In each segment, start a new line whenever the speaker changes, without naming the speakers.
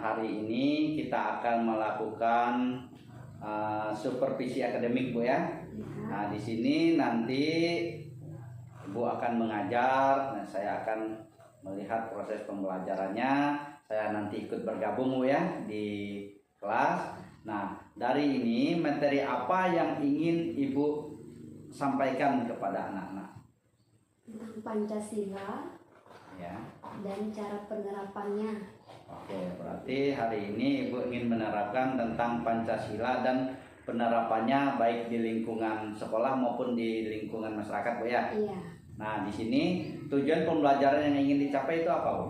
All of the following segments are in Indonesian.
Hari ini kita akan melakukan supervisi akademik, Bu ya. Nah, di sini nanti Ibu akan mengajar, nah saya akan melihat proses pembelajarannya. Saya nanti ikut bergabung, Bu ya, di kelas. Nah, dari ini materi apa yang ingin Ibu sampaikan kepada anak-anak?
Tentang Pancasila
Ya.
dan cara penerapannya.
Oke, berarti hari ini Ibu ingin menerapkan tentang Pancasila dan penerapannya baik di lingkungan sekolah maupun di lingkungan masyarakat, Bu ya.
Iya.
Nah, di sini tujuan pembelajaran yang ingin dicapai itu apa, Bu?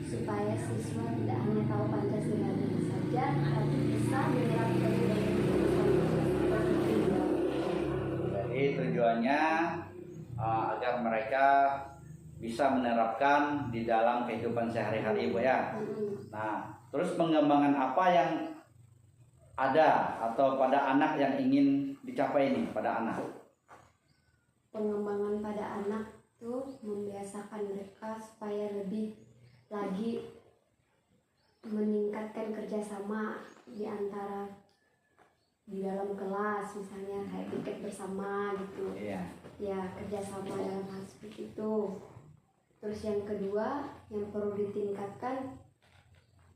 Supaya siswa tidak hanya tahu Pancasila saja, tapi bisa menerapkannya dalam kehidupan.
Jadi tujuannya agar mereka bisa menerapkan di dalam kehidupan sehari-hari, Bu ya. Nah, terus pengembangan apa yang ada atau pada anak yang ingin dicapai ini pada anak?
Pengembangan pada anak itu membiasakan mereka supaya lebih lagi meningkatkan kerjasama di antara di dalam kelas, misalnya kayak pikir bersama gitu.
Iya.
Ya, kerjasama dalam hal seperti itu. Terus yang kedua yang perlu ditingkatkan,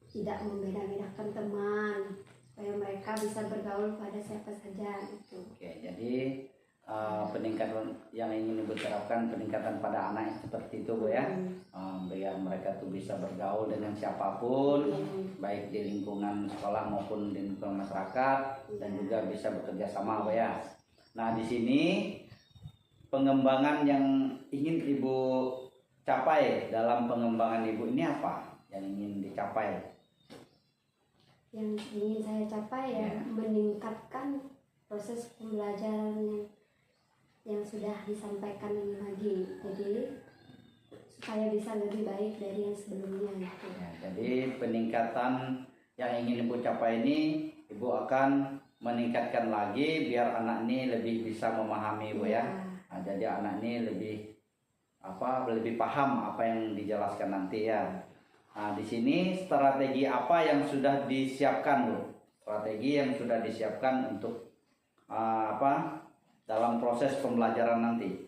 tidak membeda-bedakan teman, supaya mereka bisa bergaul pada siapa saja gitu.
Oke, jadi peningkatan yang ingin Ibu terapkan, peningkatan pada anak seperti itu, Bu ya. Biar mereka tuh bisa bergaul dengan siapapun, baik di lingkungan sekolah maupun di lingkungan masyarakat, dan juga bisa bekerja sama, Bu ya. Nah, di sini pengembangan yang ingin Ibu capai dalam pengembangan Ibu ini apa yang ingin dicapai?
Yang ingin saya capai ya, meningkatkan proses pembelajaran yang sudah disampaikan ini lagi, jadi supaya bisa lebih baik dari yang sebelumnya gitu.
Ya, jadi peningkatan yang ingin Ibu capai ini, Ibu akan meningkatkan lagi biar anak ini lebih bisa memahami, Bu ya. Nah, jadi anak ini lebih paham apa yang dijelaskan nanti ya. Nah, di sini strategi apa yang sudah disiapkan, Bu? Strategi yang sudah disiapkan untuk dalam proses pembelajaran nanti.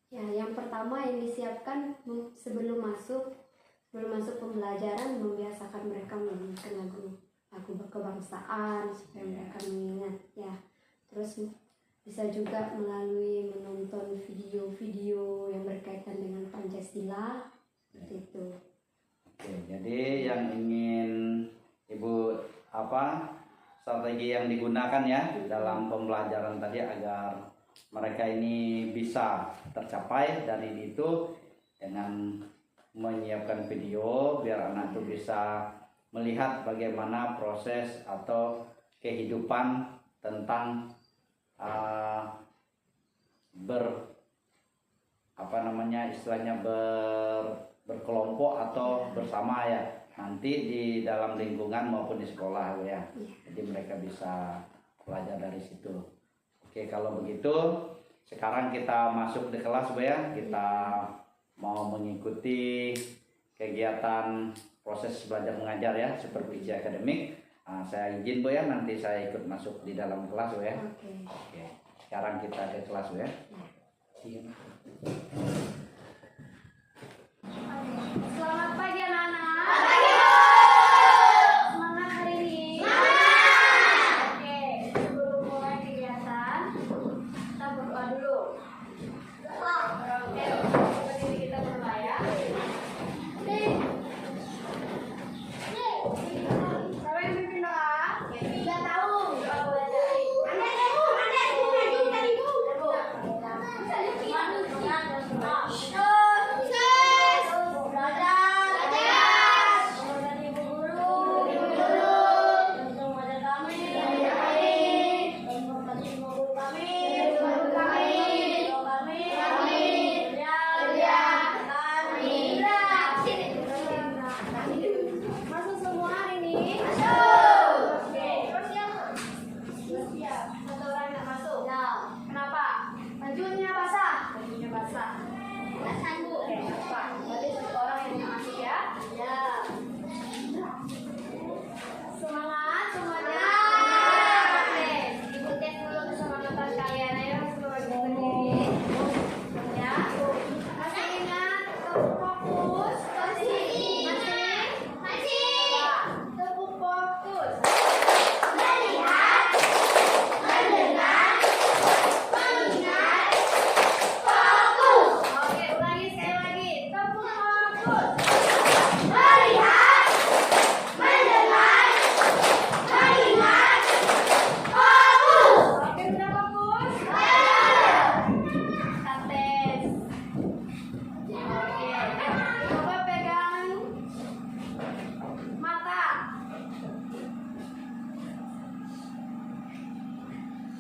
Ya, yang pertama yang disiapkan sebelum masuk pembelajaran, membiasakan mereka menyanyikan lagu kebangsaan supaya mereka mengingat ya. Terus bisa juga melalui menonton video-video yang berkaitan dengan Pancasila itu.
Oke, jadi yang ingin Ibu strategi yang digunakan ya dalam pembelajaran tadi agar mereka ini bisa tercapai dari itu dengan menyiapkan video biar anak itu bisa melihat bagaimana proses atau kehidupan tentang berkelompok atau bersama ya nanti di dalam lingkungan maupun di sekolah ya. Jadi mereka bisa belajar dari situ. Oke, kalau begitu sekarang kita masuk di kelas, Bu ya. Kita mau mengikuti kegiatan proses belajar mengajar ya, supervisi akademik. Saya izin, Bu ya, nanti saya ikut masuk di dalam kelas, Bu ya. Oke. Sekarang kita ke kelas, Bu ya.
Selamat pagi anak-anak. Semangat hari ini. Oke, sebelum mulai kegiatan kita berdoa dulu. Oke, berdiri kita berdoa ya. Siapa yang pimpin doa? Tidak tahu. Doa belajar. Anda.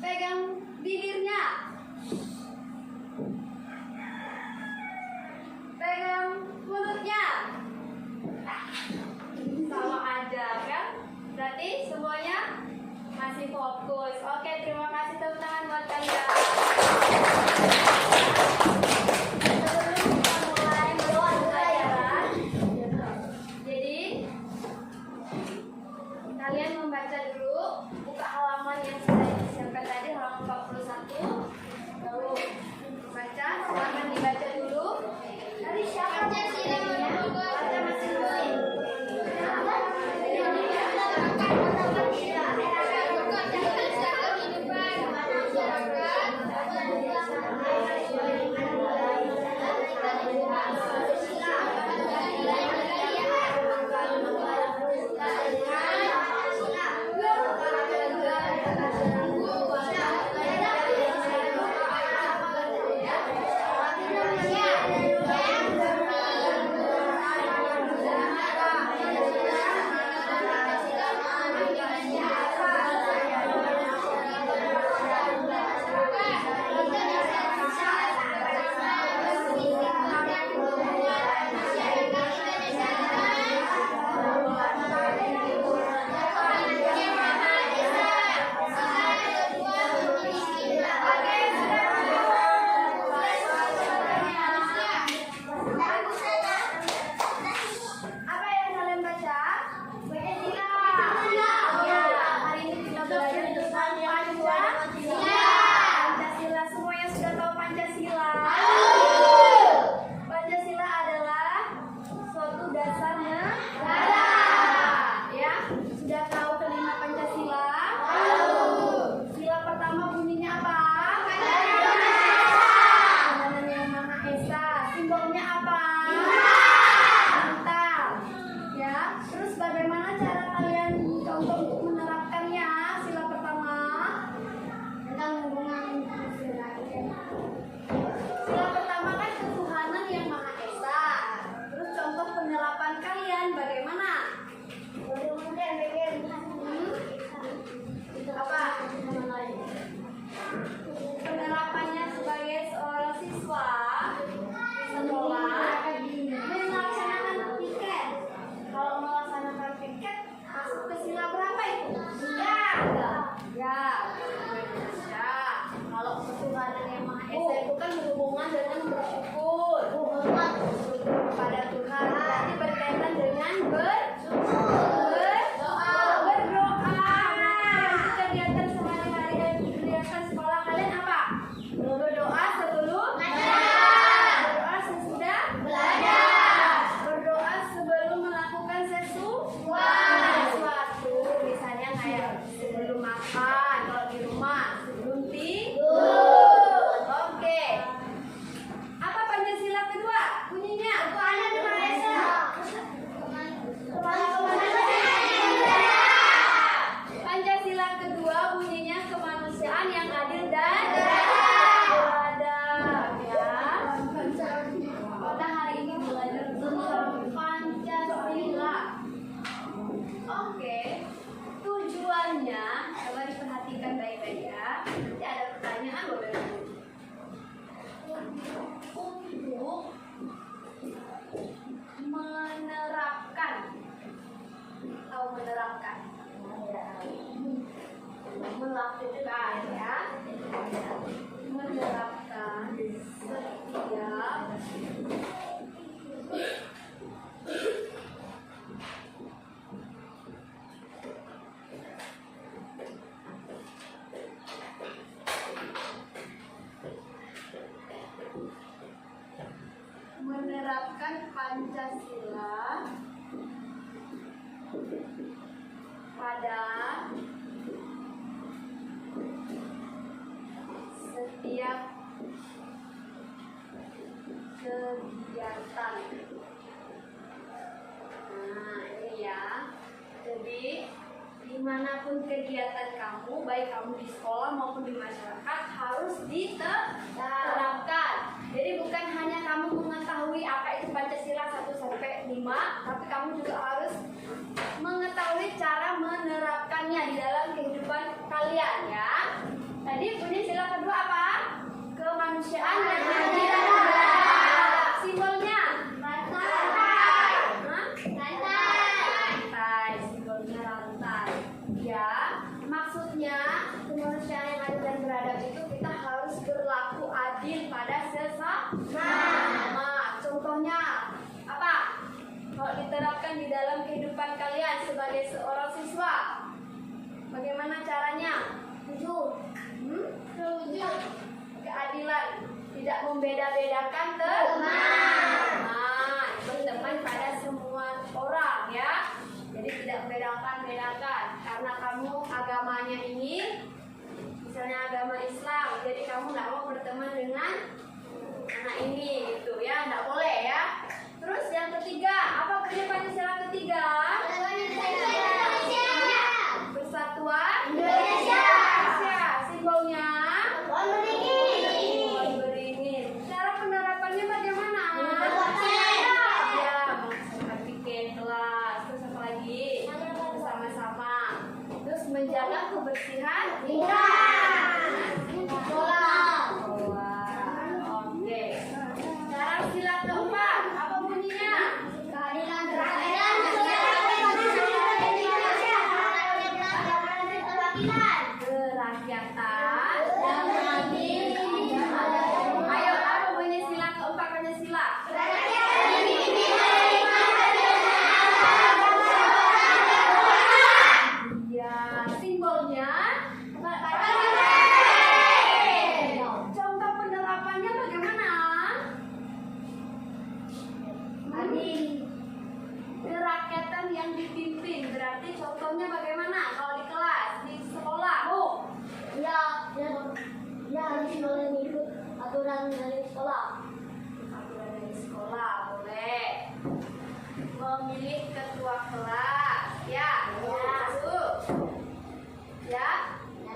pegang bibirnya, pegang mulutnya. Sama aja kan? Berarti semuanya masih fokus. Oke, terima kasih, tepuk tangan buat kalian. Sebelum kita mulai pelajaran, jadi kalian membaca dulu, buka halaman yang sudah disiapkan tadi, halaman 41. Lalu baca, silahkan dibaca dulu. Dari siapa? Baca masing-masing. Melakukan ya, menerapkan setiap menerapkan Pancasila pada setiap kegiatan. Nah, ini ya. Jadi dimanapun kegiatan kamu, baik kamu di sekolah maupun di masyarakat, harus diterapkan. Jadi bukan hanya kamu mengetahui apa itu Pancasila 1-5, tapi kamu juga harus mengetahui cara menerapkannya di dalam kehidupan kalian ya. Tadi beradab itu kita harus berlaku adil pada sesama. Contohnya apa? Kalau diterapkan di dalam kehidupan kalian sebagai seorang siswa, bagaimana caranya? Keadilan, tidak membeda-bedakan teman, berteman pada semua orang ya. Jadi tidak membedakan karena kamu agamanya ini, misalnya agama Islam, jadi kamu nggak mau berteman dengan anak ini gitu ya, nggak boleh ya. Terus yang ketiga, apa kerja Pancasila ketiga? Persatuan Indonesia. Simbolnya beringin. Cara penerapannya bagaimana? Ya, menghormati kelas. Terus apa lagi? Bersama-sama. Terus menjaga kebersihan sekolah. Oke. Cara sila keempat, apa bunyinya? Keadilan kerakyatan dan adil. Ayo, apa bunyi sila keempat Pancasila? Ya, simbolnya contoh penerapannya bagaimana? Adil. Kerakyatan yang dipimpin berarti contohnya bagaimana? Kalau di kelas, di sekolah,
Ya harus mengikut aturan dari sekolah.
aturan dari sekolah boleh. Memilih ketua kelas, ya. Masuk. Ya.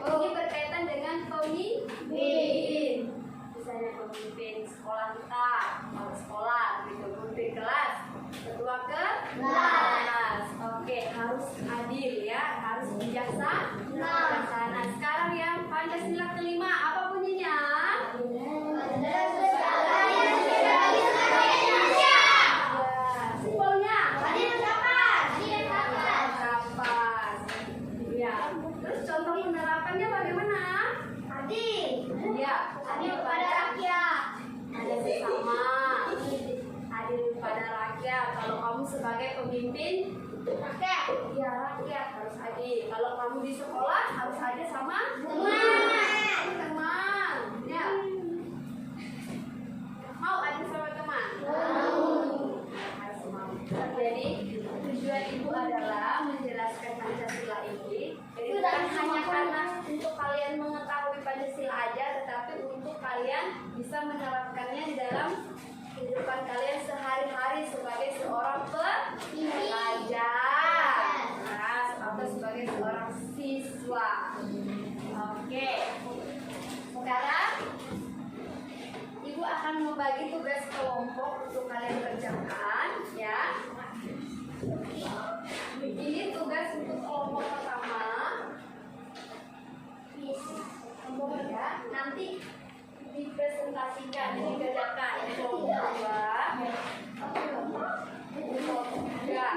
Ini berkaitan dengan pemimpin. Misalnya pemimpin sekolah kita, kepala sekolah, gitu, pemimpin kelas, ketua kelas. Oke, harus adil ya, harus bijaksana. Sekarang yang Pancasila kelima, apa bunyinya? Simbolnya kapas. Ya. Terus contoh penerapannya bagaimana? Ya, adil pada rakyat. Ada sesama. Adil pada rakyat. Kalau kamu sebagai pemimpin rakyat, ya rakyat harus adil. Kalau kamu di sekolah harus adil sama teman. Ya. Mau adil sama teman? Harus mau. Jadi tujuan ibu adalah menjelaskan Pancasila ini. Jadi bukan hanya karena untuk kalian mengetahui Pancasila aja, tetapi untuk kalian bisa menerapkannya di dalam kehidupan kalian sehari-hari sebagai seorang pelajar, atau sebagai seorang siswa. Oke. Sekarang ibu akan membagi tugas kelompok untuk kalian kerjakan, ya. Ini tugas untuk kelompok pertama. Ya, nanti dipresentasikan, dikerjakan kelompok 2, kelompok 3.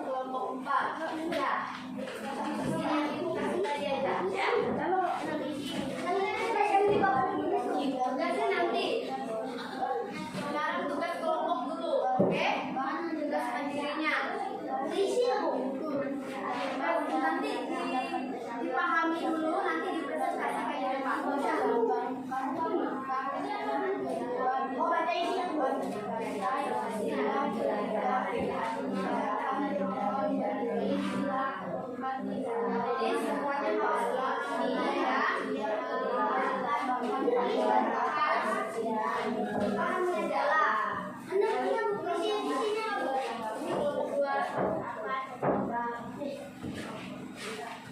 Kelompok 4. Ya. Ibu kasih tadi aja, ya. Tugasnya nanti. Sekarang tugas kelompok dulu, oke? Tugas mandirinya. Nanti dipahami dulu, nanti dipresentasikan di depan. Oh, baca isi. Jadi semuanya harus ini ya. Pahamnya adalah anaknya bersih di sini.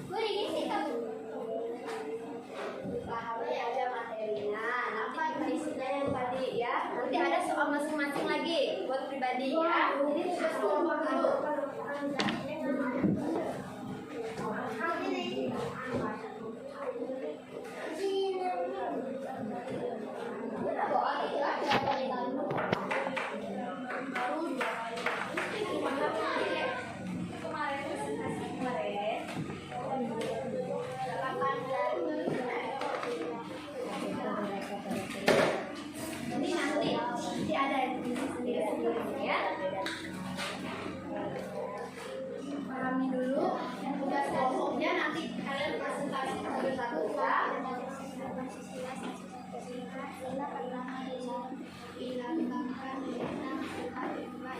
Gue digisi kan. Dipahami aja materinya. Nanti isinya yang tadi ya. Nanti ada soal masing-masing lagi buat pribadi ya. Ini tugas kelompok dulu. Baru
sila pertama
dilambangkan dengan sila kedua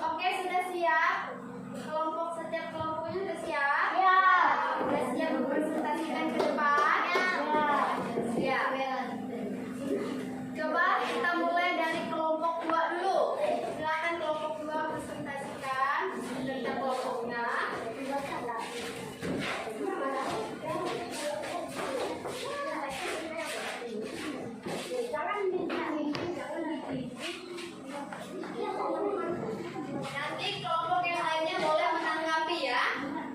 Oke, sudah siap? Setiap kelompoknya sudah siap?
Ya.
Sudah siap mempresentasikan ke depan? Siap. Coba kita mulai dari kelompok 2 dulu. Silakan kelompok 2 presentasikan tentang kelompoknya. Nanti kelompok yang lainnya boleh menanggapi ya.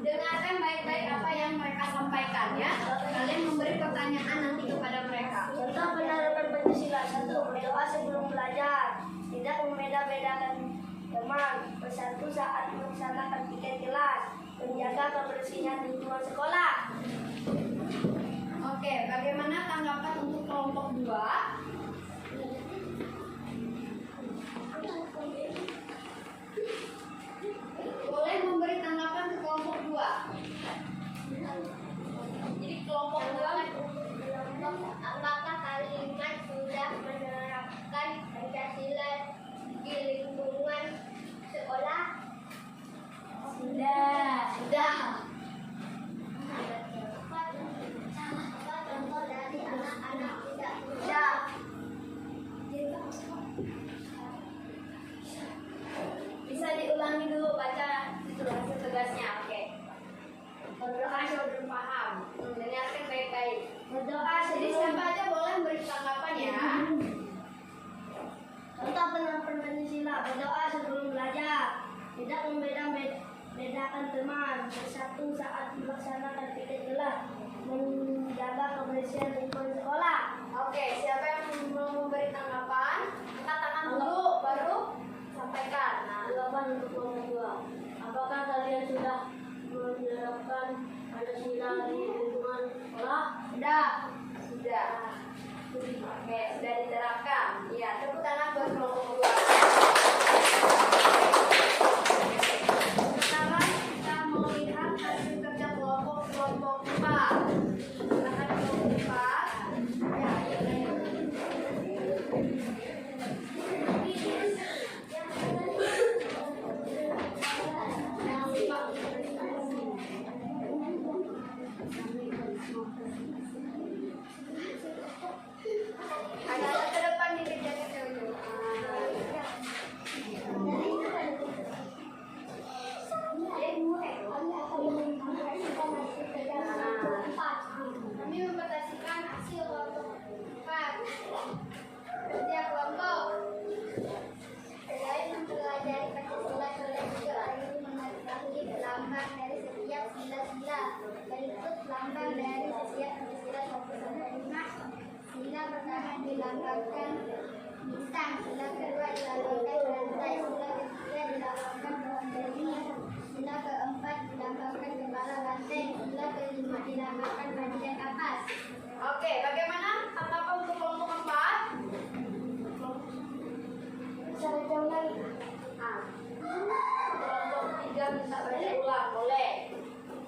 Dengarkan baik-baik apa yang mereka sampaikan ya. Kalian memberi pertanyaan nanti kepada mereka.
Contoh penerapan Pancasila. 1. Berdoa sebelum belajar. Tidak membeda-bedakan teman. Bersatu saat melaksanakan piket kelas. Menjaga kebersihan lingkungan sekolah.
Oke, bagaimana tanggapan untuk kelompok 2? Boleh memberi tanggapan ke kelompok 2. Jadi kelompok 2
Apakah kalimat sudah menerapkan Pancasila di lingkungan sekolah?
sudah.
Apa contoh dari anak-anak tidak
Sudah. Bisa diulangi dulu baca itu hasil tugasnya. Oke. Berdoa sebelum paham. Dengarkan baik-baik.
berdoa
Jadi siapa aja boleh beri tanggapan ya.
Contoh penerapan Pancasila. Berdoa sebelum belajar. Tidak membeda-bedakan teman. Bersatu saat melaksanakan piket kelas. Menjaga kebersihan lingkungan sekolah.
Oke, siapa yang mau memberi tanggapan? Angkat tangan dulu, baru sampaikan. Nah,
Jawaban untuk kelompok 2. Apakah kalian sudah menerapkan Pancasila di lingkungan sekolah?
sudah. Oke, sudah diterapkan. Iya, tepuk tangan buat kelompok 2. Sekarang kita mau lihat hasil kerja kelompok 4. Silakan kelompok 4. Ya. Agak ke depan nih kerjanya dulu. Kami mempresentasikan hasil kelompok 4. Setiap kelompok selain mempelajari Pancasila, kalian juga harus mengetahui lambang dari setiap sila-sila. Berikut lambang dari setiap Pancasila 1-5. Sila pertama dilambangkan bintang, sila kedua dilambangkan rantai, sila ketiga dilambangkan pohon beringin, sila keempat dilambangkan kepala banteng, sila kelima dilambangkan bagian kapas. Oke, bagaimana tanggapan untuk kelompok 4?
Saya jangan
Kelompok 3 bisa baca ulang, boleh.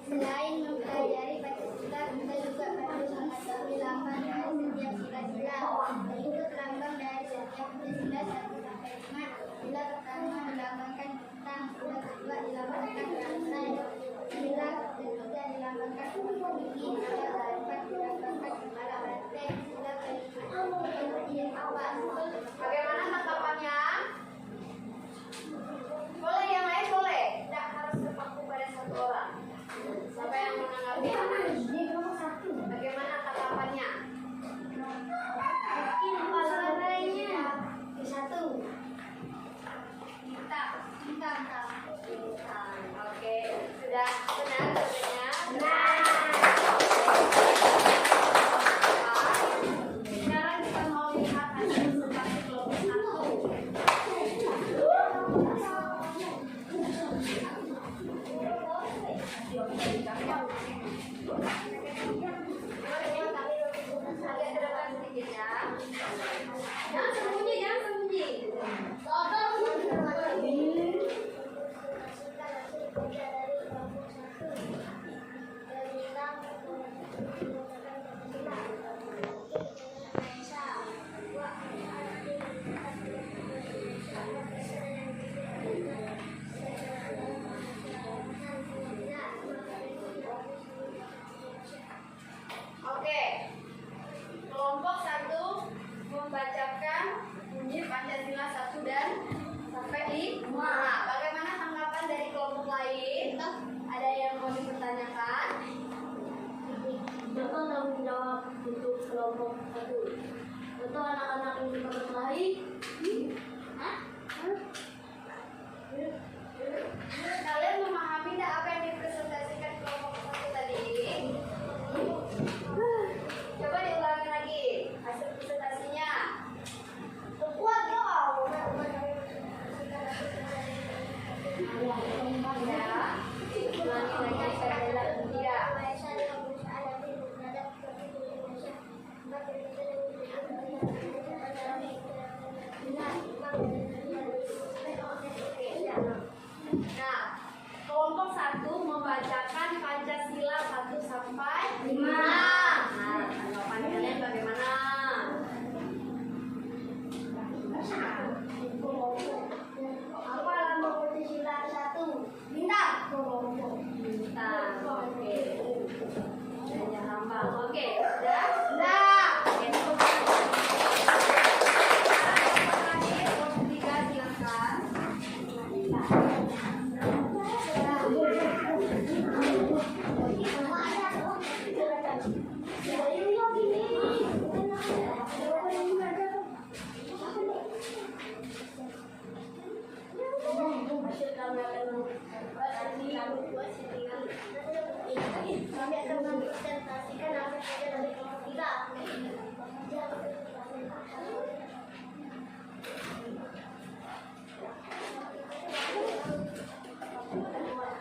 Selain mempelajari Pancasila, kita juga perlu mengetahui lambang dari setiap sila-sila. Berikut lambang dari setiap Pancasila 1-5. Sila pertama dilambangkan bintang, sila kedua dilambangkan rantai, sila ketiga dilambangkan pohon beringin, sila keempat dilambangkan kelompok 1. Contoh anak-anak yang suka berkelahi. Kalian memahami tidak apa yang dipresentasikan kelompok 1 tadi? Coba diulangi lagi hasil presentasinya. Kuat dong. Ya, ulangi lagi adalah tidak. Nah, kelompok 1 membacakan Pancasila 1 sampai 5. Nah, tanggapan kalian bagaimana? Apa lambang Pancasila 1? Bintang. Bintang. Oke. Hanya lambang. Oke, sudah? Sudah. Oke, tepuk tangan. Kelompok 3 silakan. Kami akan mempresentasikan hasil kerja dari kelompok 3.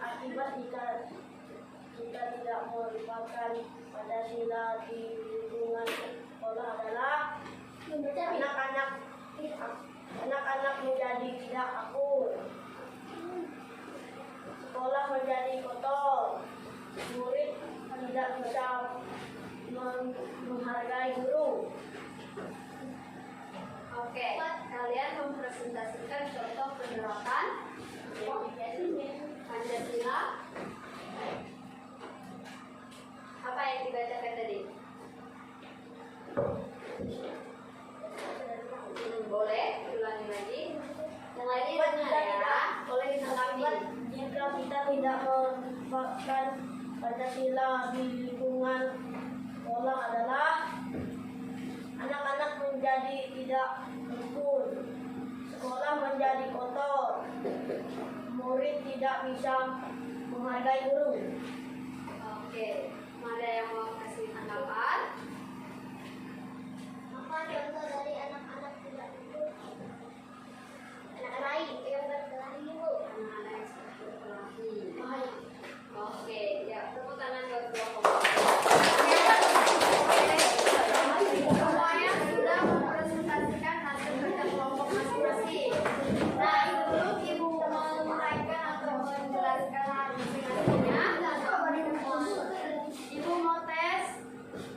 Akibat jika kita tidak melupakan Pancasila di lingkungan sekolah adalah anak-anak menjadi tidak akur, sekolah menjadi kotor, murid tidak bisa menghargai guru. Oke, kalian mempresentasikan contoh penerapan Pancasila. Apa yang dibacakan tadi? Boleh ulangi lagi. Yang lainnya dengar ya. Boleh ditanggapi. Jika kita tidak menerapkan Pancasila di lingkungan sekolah adalah anak-anak menjadi tidak rukun, sekolah menjadi kotor, murid tidak bisa menghargai guru. Oke, ada yang mau kasih tanggapan? Apa contoh dari anak-anak tidak rukun? Anak lain yang berkelahi, Bu. Anak-anak yang berkelahi. Oke, ya, tepuk tangan buat kelompok. Semuanya sudah mempresentasikan hasil kerja kelompok masing-masing. Nah, sebelum Ibu menguraikan atau menjelaskan hasilnya, Ibu mau tes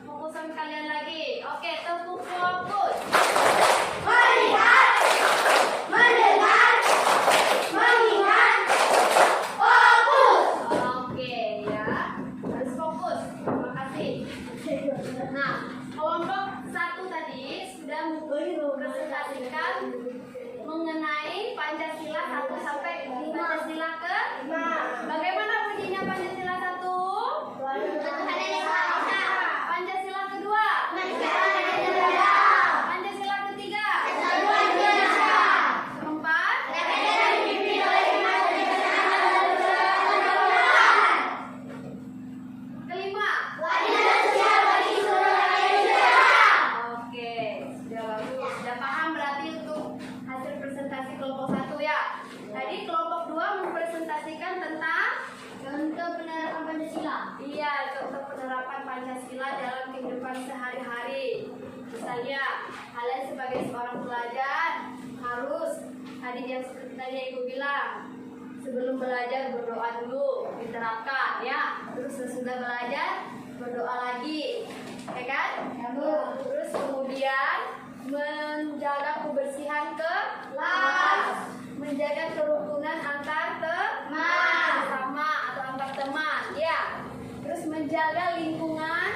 fokusan kalian lagi. Oke, tepuk fokus. Melihat, mendengar, mengingat, fokus. Oke ya, harus fokus. Terima kasih. Nah, kelompok 1 tadi sudah mempresentasikan mengenai Pancasila 1 sampai Pancasila ke 5. Bagaimana bunyinya Pancasila 1? Pancasila kedua. Pancasila ketiga. Keempat. Kelima. Oke, sudah bagus. Sudah paham berarti untuk hasil presentasi kelompok 1 ya. Tadi kelompok 2 mempresentasikan tentang contoh penerapan Pancasila. Iya, contoh penerapan Pancasila dalam kehidupan sehari-hari. Misalnya, kalian sebagai seorang pelajar harus tadi yang seperti tadi yang Ibu bilang, sebelum belajar berdoa dulu, diterapkan ya. Terus sesudah belajar berdoa lagi, ya kan? Terus kemudian menjaga kebersihan kelas, menjaga kerukunan antar teman, sama atau antar teman, ya. Terus menjaga lingkungan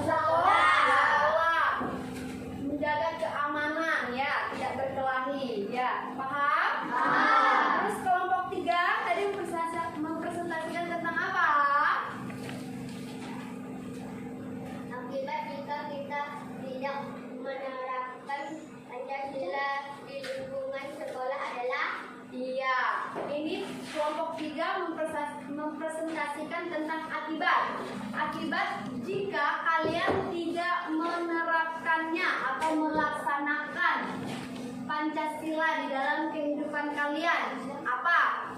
sekolah, menjaga keamanan, ya, tidak berkelahi, ya. Paham? Terus kelompok 3 tadi mempresentasikan tentang apa? Akibat jika kita
menjelaskan tentang akibat. Akibat jika kalian tidak menerapkannya atau melaksanakan Pancasila di dalam kehidupan kalian. Apa?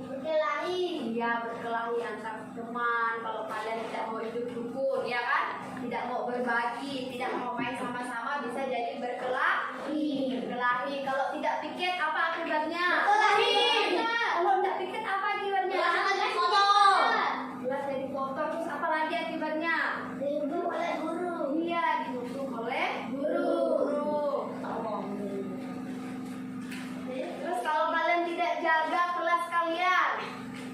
Berkelahi. Ya, berkelahi antar teman. Kalau kalian tidak mau hidup rukun, ya kan? Tidak mau berbagi, tidak mau main sama-sama, bisa jadi berkelahi. Berkelahi. Kalau tidak piket, apa akibatnya? Berkelahi. Kalau tidak piket, apa akibatnya? Kelas jadi kotor. Terus apa lagi akibatnya? Dihukum oleh guru. Iya, dihukum oleh guru. Terus kalau kalian tidak jaga kelas kalian,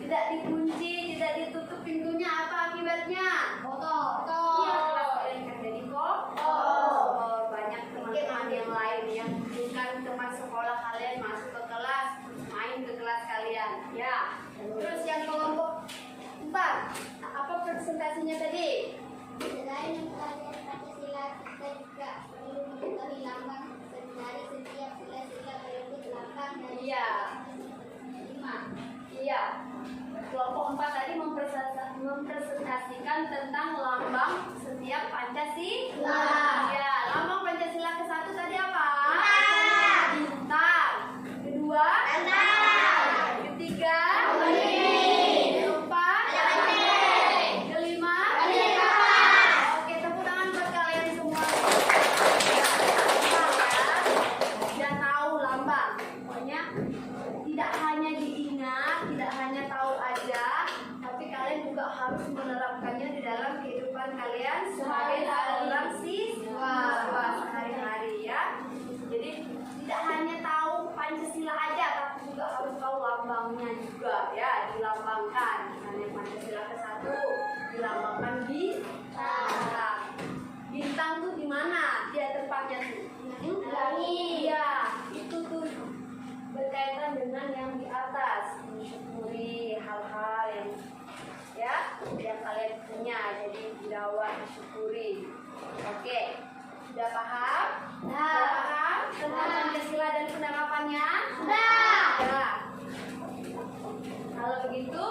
tidak dikunci, tidak ditutup pintunya, apa akibatnya? Kotor. Iya, kelas kalian kan jadi kotor. Banyak teman-teman yang lain yang bukan teman sekolah kalian masuk ke kelas, main ke kelas kalian. Ya. Terus yang kelompok 4, apa presentasinya tadi?
Selain mempelajari Pancasila, kita juga perlu mengetahui lambang dari setiap sila-sila berikut lambang dari
Iya.
5.
Iya. Kelompok 4 tadi mempresentasikan tentang lambang setiap Pancasila. Ya, lambang Pancasila ke-1 tadi apa? Bintang. Kedua? Ketiga? Keempat? Kelima? Oke, tepuk tangan buat kalian semua. Sudah tahu lambang. Pokoknya tidak hanya diingat, tidak hanya tahu aja, tapi kalian juga harus menerapkannya di dalam kehidupan kalian sebagai seorang siswa sehari-hari, ya. Jadi tidak hanya tahu Pancasila aja, tapi juga harus tahu lambangnya juga, ya, dilambangkan. Misalnya Pancasila ke-1 dilambangkan bintang. Bintang tuh di mana dia tempatnya tuh? Iya, itu tuh berkaitan dengan yang di atas, mensyukuri hal-hal yang kalian punya, jadi dirawat, disyukuri. Oke, sudah paham? Sudah paham tentang Pancasila dan penerapannya? Sudah. Kalau begitu,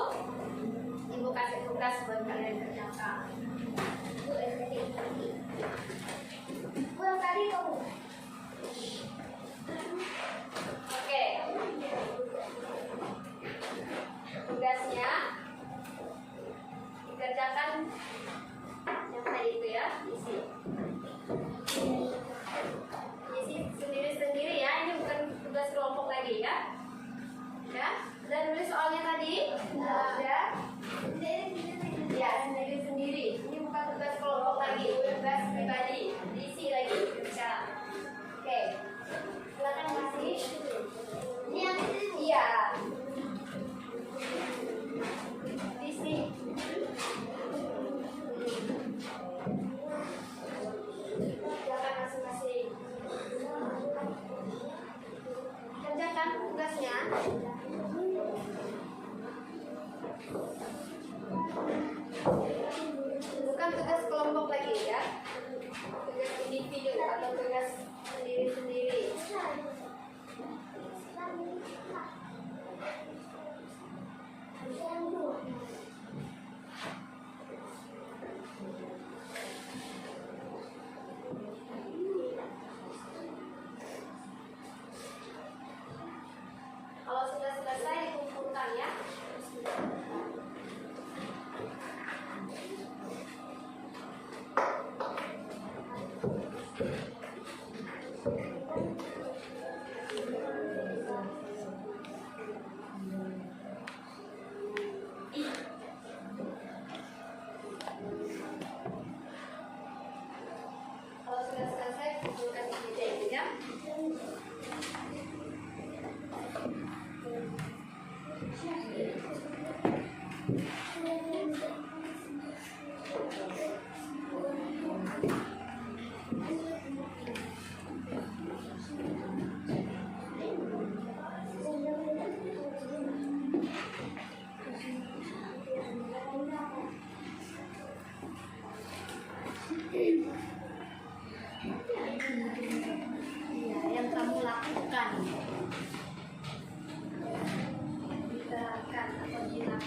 Ibu kasih tugas buat kalian kerjakan.
Tadi kamu.
Oke. Tugasnya dikerjakan yang tadi itu, ya, isi sendiri-sendiri, ya. Ini bukan tugas kelompok lagi, ya. Ya, udah nulis soalnya tadi? Udah. Ya, sendiri-sendiri. Ini bukan tugas kelompok lagi, tugas pribadi. Diisi lagi sekarang. Oke. Silakan masih. Ini yang iya. Diisi. Silakan masing-masing. Kerjakan tugasnya. Bukan tugas kelompok lagi, ya. Tugas individu atau tugas sendiri-sendiri. Kalau sudah selesai dikumpulkan, ya. Kalau sudah selesai kumpulkan di meja itu, ya. Iya, yang kamu lakukan. Gerakan atau dilakukan.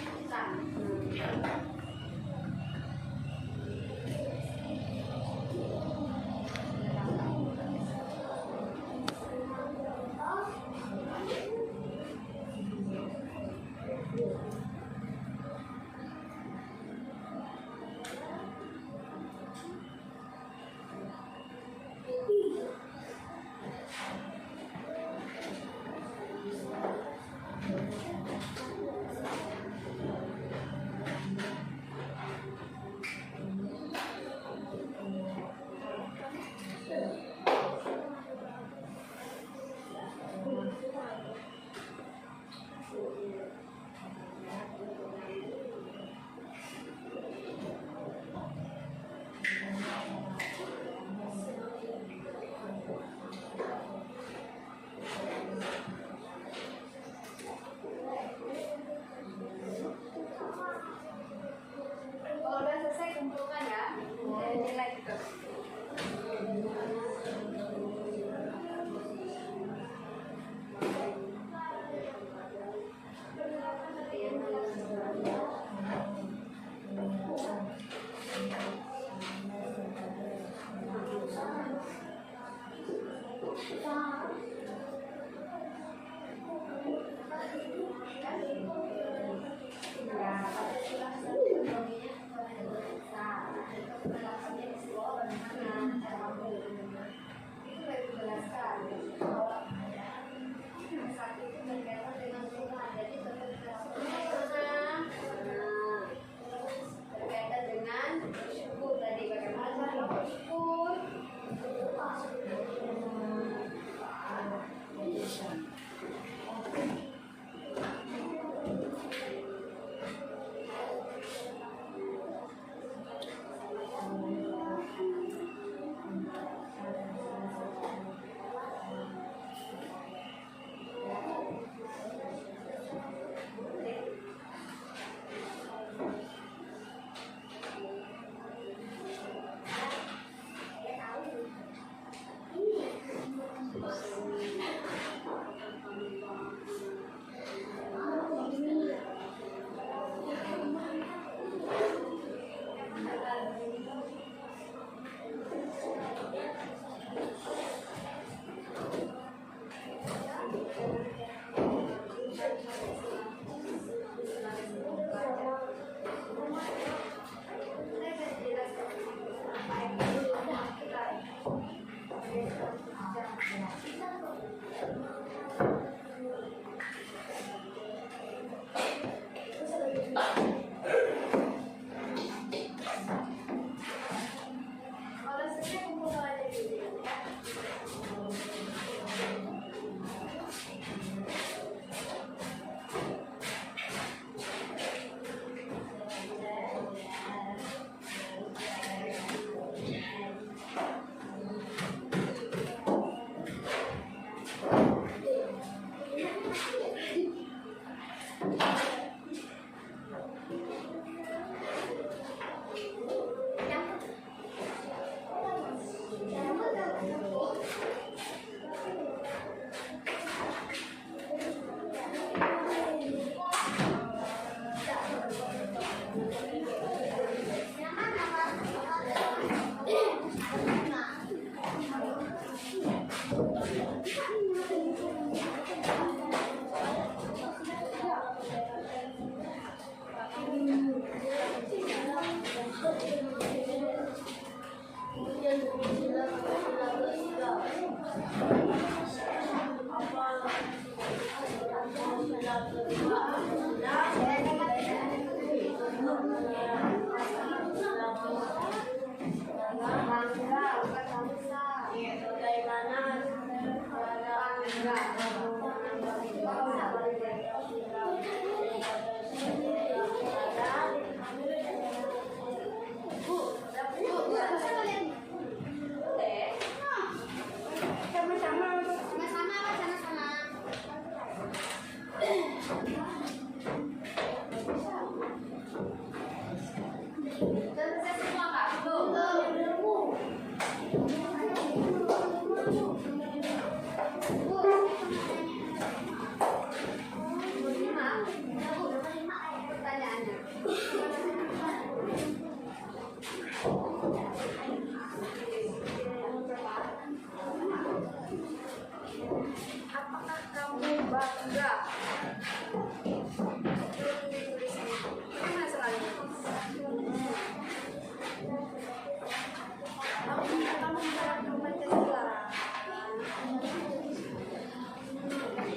Apakah kamu bangga? Mana soalnya? Kamu bangga Pancasila?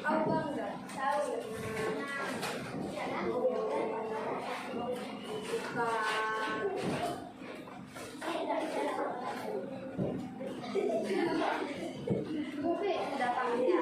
Kau bangga? Tahu? Bukan. Datangnya.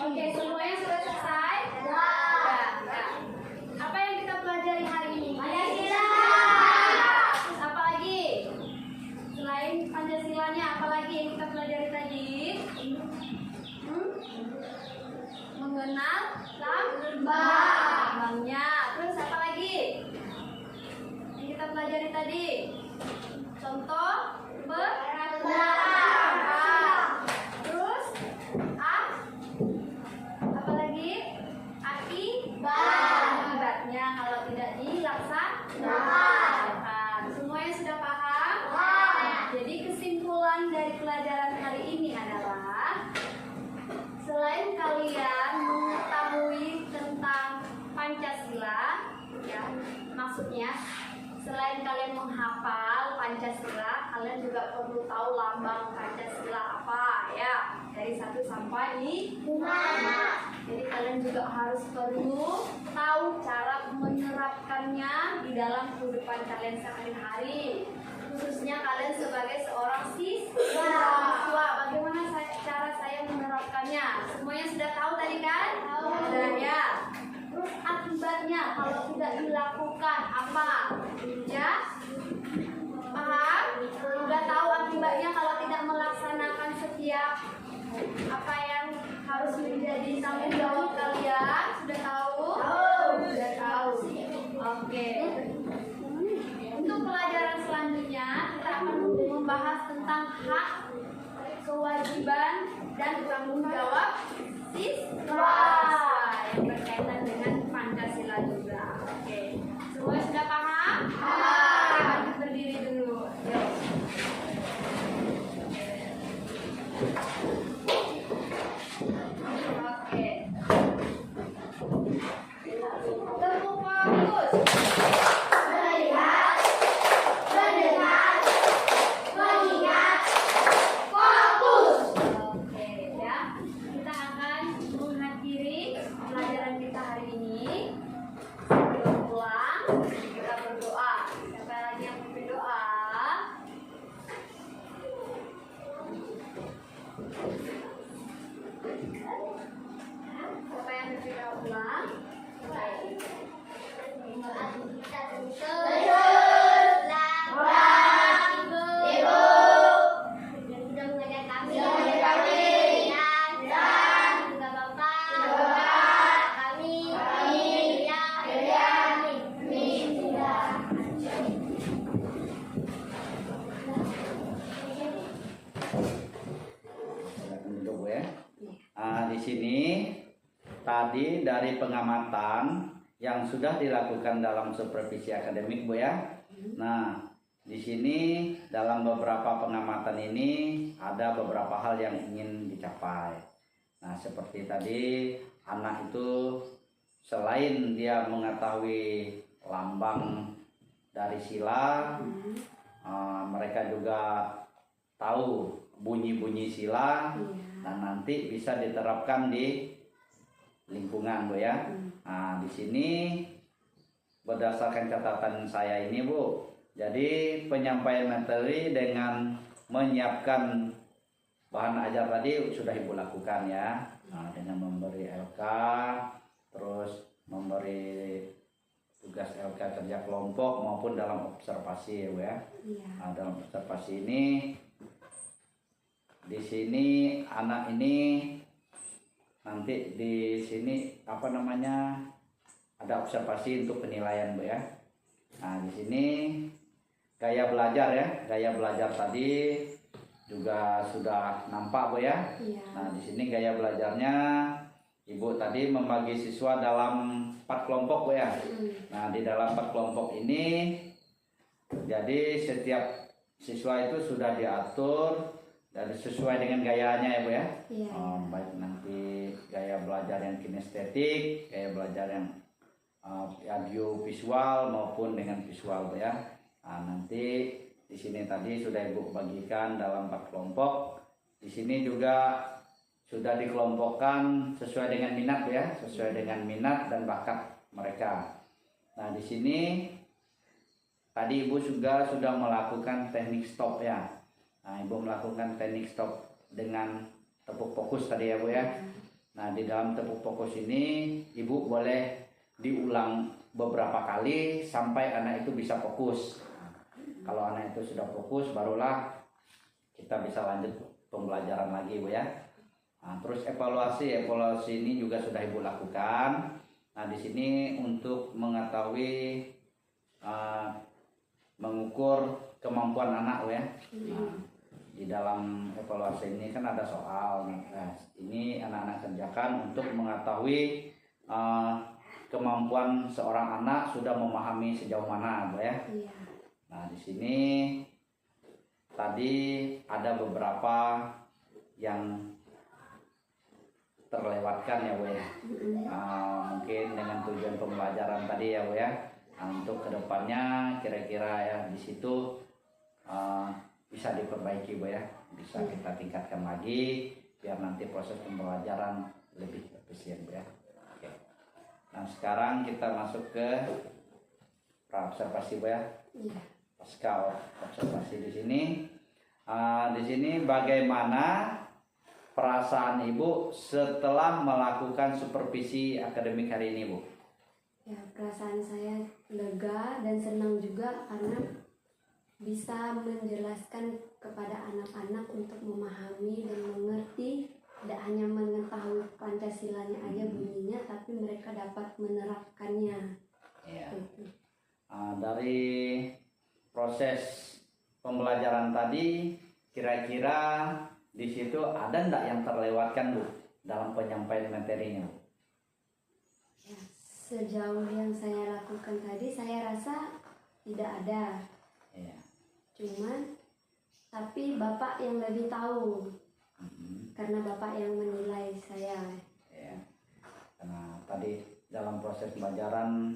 Oke, semuanya sudah selesai? Ya. Apa yang kita pelajari hari ini? Pancasila. Terus apa lagi? Selain Pancasilanya, apa lagi yang kita pelajari tadi? mengenal lambangnya. Terus apa lagi yang kita pelajari tadi? Contoh terus apa lagi? Akibatnya kalau tidak dilaksanakan. Semuanya sudah paham? Jadi kesimpulan dari pelajaran hari ini adalah selain kalian mengetahui tentang Pancasila, ya, maksudnya selain kalian menghafal Pancasila, kalian juga perlu tahu lambang Pancasila apa, ya, dari 1 sampai 5. Jadi kalian juga harus perlu tahu cara menerapkannya di dalam kehidupan kalian sehari-hari, khususnya kalian sebagai seorang siswa. Bagaimana cara saya menerapkannya? Semuanya sudah tahu tadi kan? Sudah, ya. Terus akibatnya kalau tidak dilakukan apa? Ya? Paham? Sudah tahu akibatnya kalau tidak melaksanakan setiap apa yang harus menjadi tanggung jawab kalian? Sudah tahu? Sudah tahu. Oke. Untuk pelajaran selanjutnya kita akan membahas tentang hak, kewajiban, dan tanggung jawab siswa yang berkaitan dengan Pancasila juga. Oke. Semua sudah paham? Paham. Berdiri dulu. Yuk. Oke. Tepuk fokus. Melihat, mendengar, mengingat, fokus. Oke, ya. Kita akan mengakhiri pelajaran kita hari ini. Sebelum pulang, kita berdoa. Siapa lagi yang mau berdoa? Siapa yang berdoa pulang? Baik.
Duduk, ya. Di sini tadi dari pengamatan yang sudah dilakukan dalam supervisi akademik, Bu, ya. Nah, di sini dalam beberapa pengamatan ini ada beberapa hal yang ingin dicapai. Nah, seperti tadi anak itu selain dia mengetahui lambang dari sila, mereka juga tahu bunyi-bunyi sila dan nanti bisa diterapkan di lingkungan, Bu, ya. Nah, di sini berdasarkan catatan saya ini, Bu, jadi penyampaian materi dengan menyiapkan bahan ajar tadi sudah Ibu lakukan, ya. Nah, dengan memberi LK, terus memberi tugas LK kerja kelompok maupun dalam observasi, Bu, ya. Nah, dalam observasi ini di sini anak ini nanti di sini apa namanya ada observasi untuk penilaian, Bu, ya. Nah, di sini gaya belajar, ya, gaya belajar tadi juga sudah nampak, Bu, ya. Nah, di sini gaya belajarnya Ibu tadi membagi siswa dalam 4 kelompok, Bu, ya. Nah, di dalam 4 kelompok ini jadi setiap siswa itu sudah diatur dan sesuai dengan gayanya, ya, Bu, ya. Baik nanti gaya belajar yang kinestetik, gaya belajar yang audio visual maupun dengan visual, Bu, ya. Nah, nanti di sini tadi sudah Ibu bagikan dalam 4 kelompok. Di sini juga sudah dikelompokkan sesuai dengan minat, Bu, ya, sesuai dengan minat dan bakat mereka. Nah, di sini tadi Ibu juga sudah melakukan teknik stop, ya. Nah, Ibu melakukan teknik stop dengan tepuk fokus tadi, ya, Bu, ya. Nah, di dalam tepuk fokus ini Ibu boleh diulang beberapa kali sampai anak itu bisa fokus. Kalau anak itu sudah fokus, barulah kita bisa lanjut pembelajaran lagi, Bu, ya. Nah, terus evaluasi ini juga sudah Ibu lakukan. Nah, di sini untuk mengetahui mengukur kemampuan anak ya. Nah, di dalam evaluasi ini kan ada soal. Nah, ini anak-anak kerjakan untuk mengetahui kemampuan seorang anak sudah memahami sejauh mana, Bu ya.
Iya.
Nah, di sini tadi ada beberapa yang terlewatkan ya, Bu ya. Mungkin dengan tujuan pembelajaran tadi ya, Bu ya. Nah, untuk kedepannya kira-kira ya di situ bisa diperbaiki, Bu ya. Bisa kita tingkatkan lagi biar nanti proses pembelajaran lebih efisien, Bu ya. Oke. Nah, sekarang kita masuk ke praobservasi, Bu ya.
Iya.
Pasca observasi di sini. Di sini bagaimana perasaan Ibu setelah melakukan supervisi akademik hari ini, Bu?
Ya, perasaan saya lega dan senang juga karena bisa menjelaskan kepada anak-anak untuk memahami dan mengerti, tidak hanya mengetahui Pancasilanya aja bunyinya, tapi mereka dapat menerapkannya.
Ya.
Gitu.
Dari proses pembelajaran tadi, kira-kira di situ ada enggak yang terlewatkan, Bu, dalam penyampaian materinya, Bu?
Ya, sejauh yang saya lakukan tadi, saya rasa tidak ada.
Ya.
Cuman, tapi Bapak yang lebih tahu, karena Bapak yang menilai saya.
Ya. Karena tadi dalam proses pembelajaran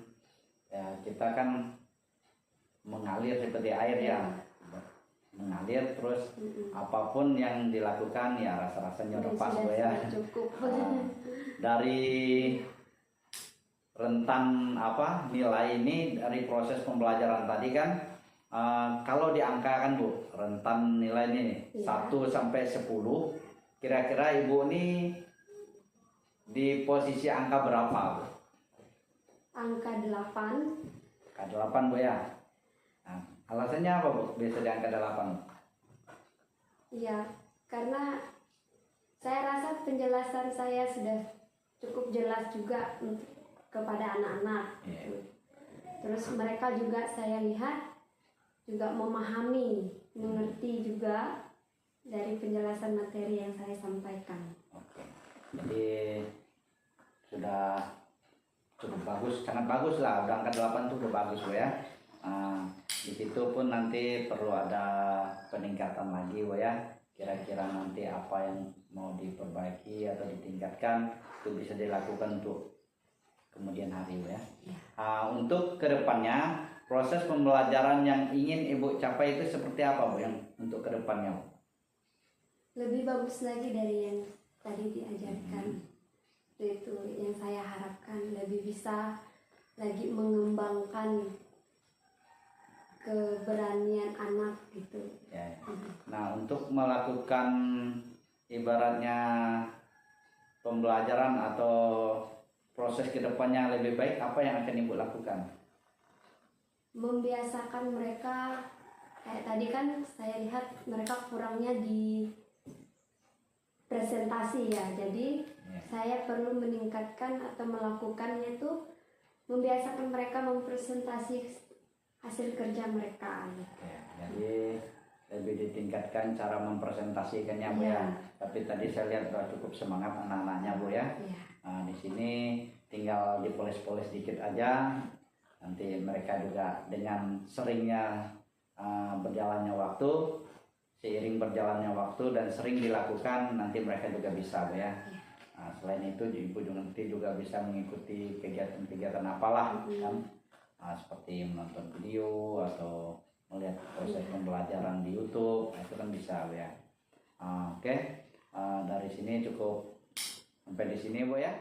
ya kita kan mengalir seperti air ya. Mengalir terus apapun yang dilakukan ya rasa-rasanya udah pas, Bu ya.
Cukup.
Dari rentan nilai ini dari proses pembelajaran tadi kan kalau diangkakan, Bu, rentan nilai ini nih,
Iya.
1 sampai 10, kira-kira Ibu ini di posisi angka berapa, Bu?
Angka 8.
Angka 8, Bu ya. Nah, alasannya apa, Bu? Bisa di angka 8?
Iya, karena saya rasa penjelasan saya sudah cukup jelas juga kepada anak-anak.
Iya.
Terus mereka juga saya lihat juga memahami, mengerti juga dari penjelasan materi yang saya sampaikan.
Oke. Jadi sudah cukup bagus, sangat bagus lah. Udah angka 8 tuh udah bagus, Bu ya. Di situ pun nanti perlu ada peningkatan lagi, Bu ya. Kira-kira nanti apa yang mau diperbaiki atau ditingkatkan itu bisa dilakukan untuk kemudian hari, Bu ya. Untuk kedepannya proses pembelajaran yang ingin Ibu capai itu seperti apa, Bu, yang untuk kedepannya, Bu?
Lebih bagus lagi dari yang tadi diajarkan. Itu yang saya harapkan, lebih bisa lagi mengembangkan keberanian anak gitu.
Ya. Nah, untuk melakukan ibaratnya pembelajaran atau proses kedepannya lebih baik, apa yang akan Ibu lakukan?
Membiasakan mereka, kayak tadi kan saya lihat mereka kurangnya di presentasi ya, jadi saya perlu meningkatkan atau melakukannya tuh membiasakan mereka mempresentasi hasil kerja mereka.
Ya, jadi lebih ditingkatkan cara mempresentasikannya, Bu ya. Tapi tadi saya lihat sudah cukup semangat anak-anaknya, Bu ya. Nah, di sini tinggal dipoles-poles dikit aja. Nanti mereka juga dengan seringnya berjalannya waktu, seiring berjalannya waktu dan sering dilakukan, nanti mereka juga bisa, Bu ya. Nah, selain itu Ibu nanti juga bisa mengikuti kegiatan-kegiatan apalah kan, seperti menonton video atau melihat proses pembelajaran di YouTube, itu kan bisa, Bu ya. Oke. Dari sini cukup sampai di sini, Bu ya.